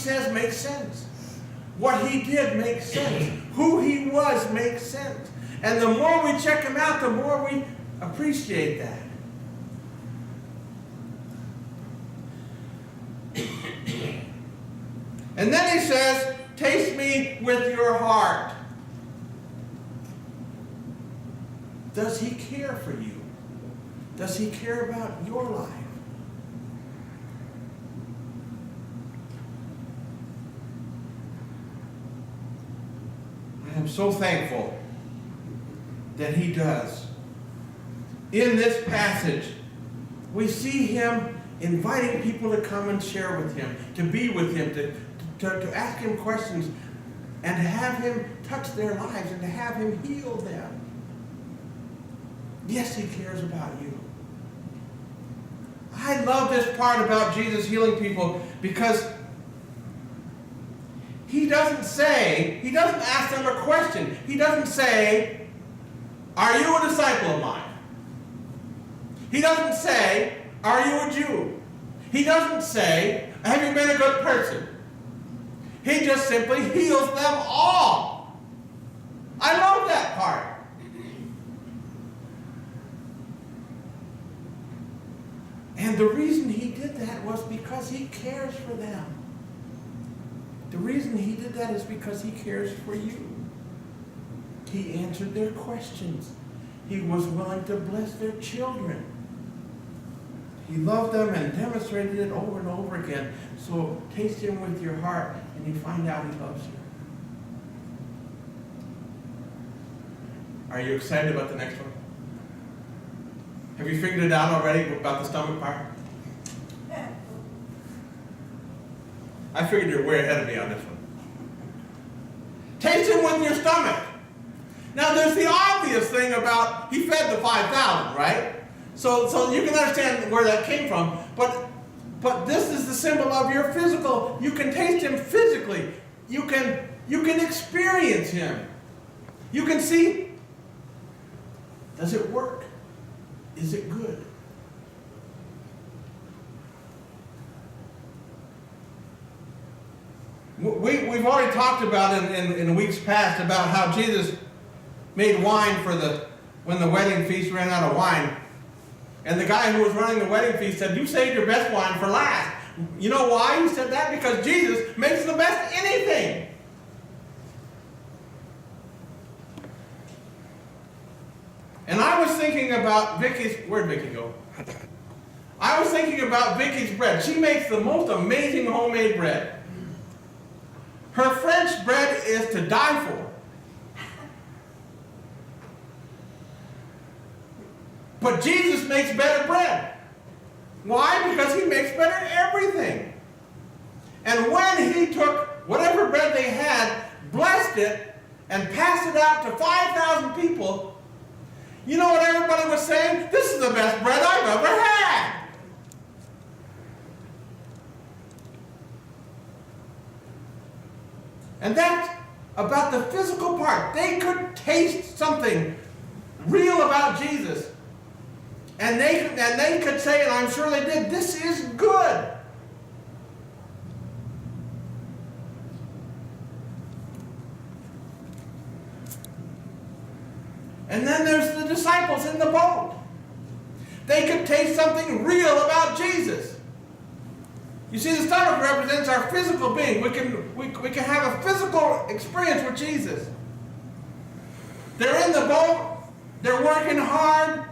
says makes sense. What he did makes sense. Who he was makes sense. And the more we check him out, the more we appreciate that. And then he says, taste me with your heart. Does he care for you? Does he care about your life? I am so thankful that he does. In this passage, we see him inviting people to come and share with him, to be with him, to ask him questions, and to have him touch their lives, and to have him heal them. Yes, he cares about you. I love this part about Jesus healing people because he doesn't ask them a question. He doesn't say, are you a disciple of mine? He doesn't say, are you a Jew? He doesn't say, have you been a good person? He just simply heals them all. I love that part. And the reason he did that was because he cares for them. The reason he did that is because he cares for you. He answered their questions. He was willing to bless their children. He loved them and demonstrated it over and over again. So taste him with your heart and you find out he loves you. Are you excited about the next one? Have you figured it out already about the stomach part? I figured you're way ahead of me on this one. Taste him with your stomach. Now there's the obvious thing about he fed the 5,000, right? So you can understand where that came from. But this is the symbol of your physical. You can taste him physically. You can experience him. You can see, does it work? Is it good? We've already talked about in weeks past about how Jesus made wine when the wedding feast ran out of wine. And the guy who was running the wedding feast said, you saved your best wine for last. You know why he said that? Because Jesus makes the best anything. And I was thinking about where'd Vicky go? I was thinking about Vicky's bread. She makes the most amazing homemade bread. Her French bread is to die for. But Jesus makes better bread. Why? Because he makes better everything. And when he took whatever bread they had, blessed it, and passed it out to 5,000 people, you know what everybody was saying? This is the best bread I've ever had. And that's about the physical part. They could taste something real about Jesus. And they could say, and I'm sure they did, this is good. And then there's the disciples in the boat. They could taste something real about Jesus. You see, the stomach represents our physical being. We can have a physical experience with Jesus. They're in the boat. They're working hard.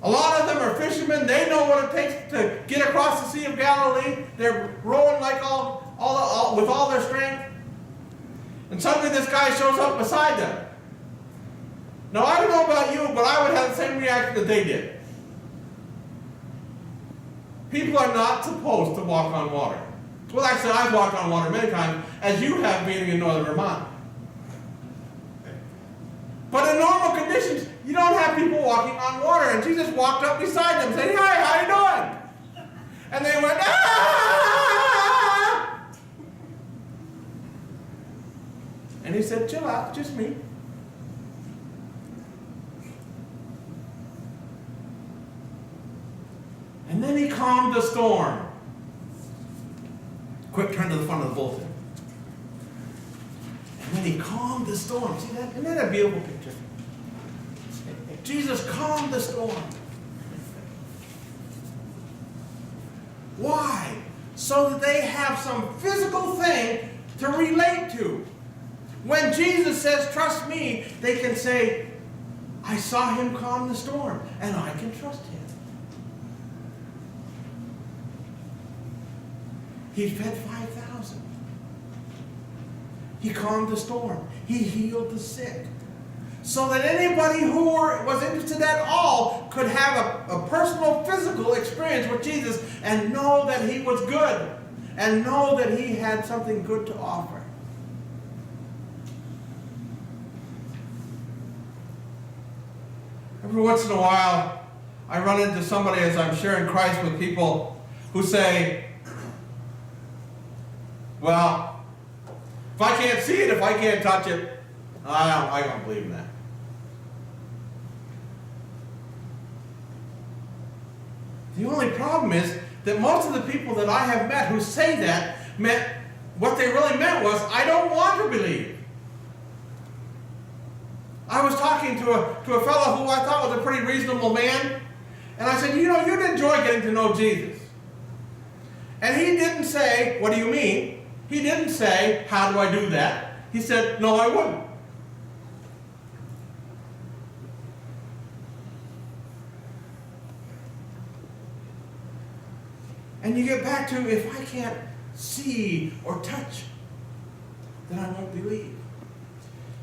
A lot of them are fishermen. They know what it takes to get across the Sea of Galilee. They're rowing like with all their strength. And suddenly this guy shows up beside them. Now, I don't know about you, but I would have the same reaction that they did. People are not supposed to walk on water. Well, actually, I've walked on water many times, as you have being in northern Vermont. But in normal conditions, you don't have people walking on water. And Jesus walked up beside them saying, hi, how you doing? And they went, ah! And he said, chill out, just me. And then he calmed the storm. Quick, turn to the front of the bulletin. And then he calmed the storm. See that? Isn't that a beautiful picture? Jesus calmed the storm. Why? So that they have some physical thing to relate to. When Jesus says, trust me, they can say, I saw him calm the storm, and I can trust him. He fed 5,000. He calmed the storm. He healed the sick. So that anybody who was interested at all could have a personal physical experience with Jesus and know that he was good and know that he had something good to offer. Every once in a while, I run into somebody as I'm sharing Christ with people who say, well, if I can't see it, if I can't touch it, I don't believe in that. The only problem is that most of the people that I have met who say that meant, what they really meant was, I don't want to believe. I was talking to a fellow who I thought was a pretty reasonable man, and I said, you know, you'd enjoy getting to know Jesus. And he didn't say, what do you mean? He didn't say, how do I do that? He said, no, I wouldn't. And you get back to, if I can't see or touch, then I won't believe.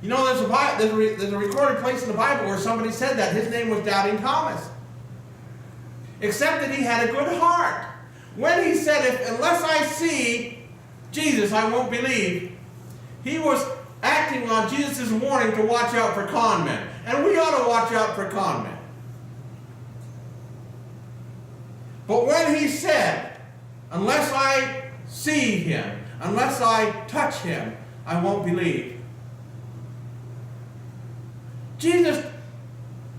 You know, there's a recorded place in the Bible where somebody said that. His name was Doubting Thomas. Except that he had a good heart. When he said, unless I see Jesus, I won't believe, he was acting on Jesus' warning to watch out for con men. And we ought to watch out for con men. But when he said, unless I see him, unless I touch him, I won't believe, Jesus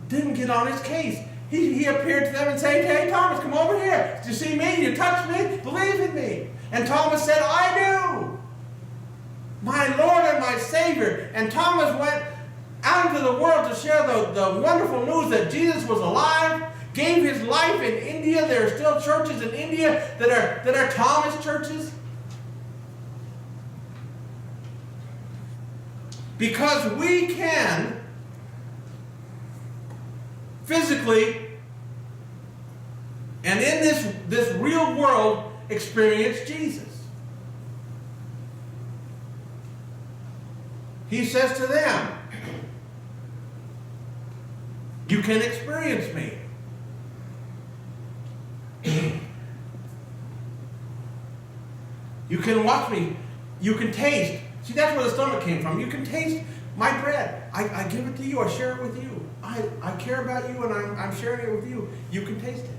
didn't get on his case. He appeared to them and said, hey, Thomas, come over here. Do you see me? You touch me? Believe in me. And Thomas said, I do. My Lord and my Savior. And Thomas went out into the world to share the wonderful news that Jesus was alive, gave his life in India. There are still churches in India that are Thomas churches. Because we can physically and in this real world experience Jesus. He says to them, you can experience me. You can watch me. You can taste. See, that's where the stomach came from. You can taste my bread. I give it to you. I share it with you. I care about you, and I'm sharing it with you. You can taste it.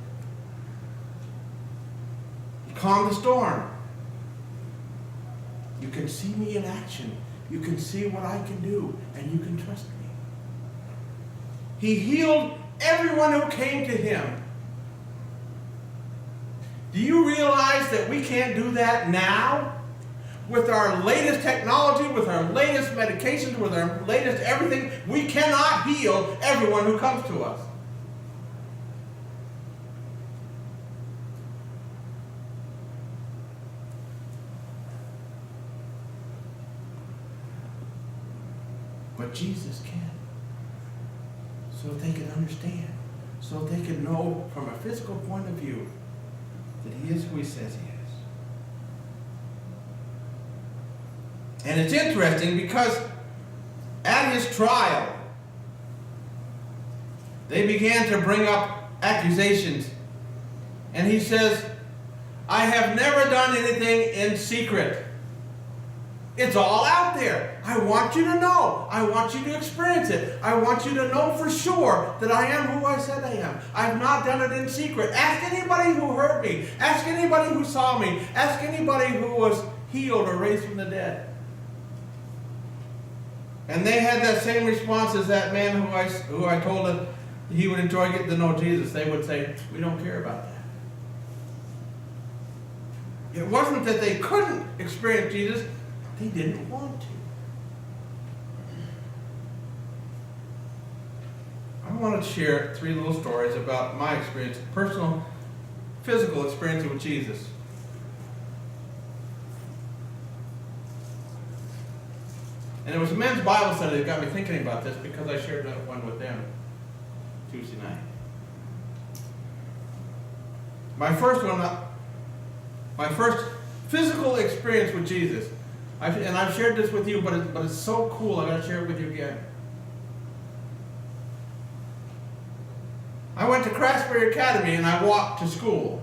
Calm the storm. You can see me in action. You can see what I can do, and you can trust me. He healed everyone who came to him. Do you realize that we can't do that now? With our latest technology, with our latest medications, with our latest everything, we cannot heal everyone who comes to us. But Jesus can. So they can understand. So they can know from a physical point of view that he is who he says he is. And it's interesting because at his trial, they began to bring up accusations. And he says, I have never done anything in secret. It's all out there. I want you to know. I want you to experience it. I want you to know for sure that I am who I said I am. I've not done it in secret. Ask anybody who heard me. Ask anybody who saw me. Ask anybody who was healed or raised from the dead. And they had that same response as that man who I told that he would enjoy getting to know Jesus. They would say, we don't care about that. It wasn't that they couldn't experience Jesus, they didn't want to. I want to share 3 little stories about my experience, personal, physical experience with Jesus. And it was a men's Bible study that got me thinking about this because I shared that one with them Tuesday night. My first physical experience with Jesus, and I've shared this with you, but it's so cool, I got to share it with you again. I went to Craftsbury Academy and I walked to school.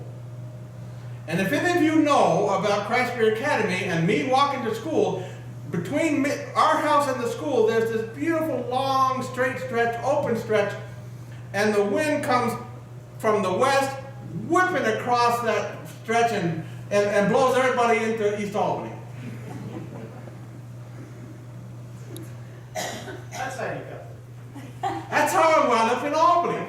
And if any of you know about Craftsbury Academy and me walking to school, between our house and the school, there's this beautiful, long, straight stretch, open stretch, and the wind comes from the west, whipping across that stretch and blows everybody into East Albany. That's how you go. That's how I wound up in Albany.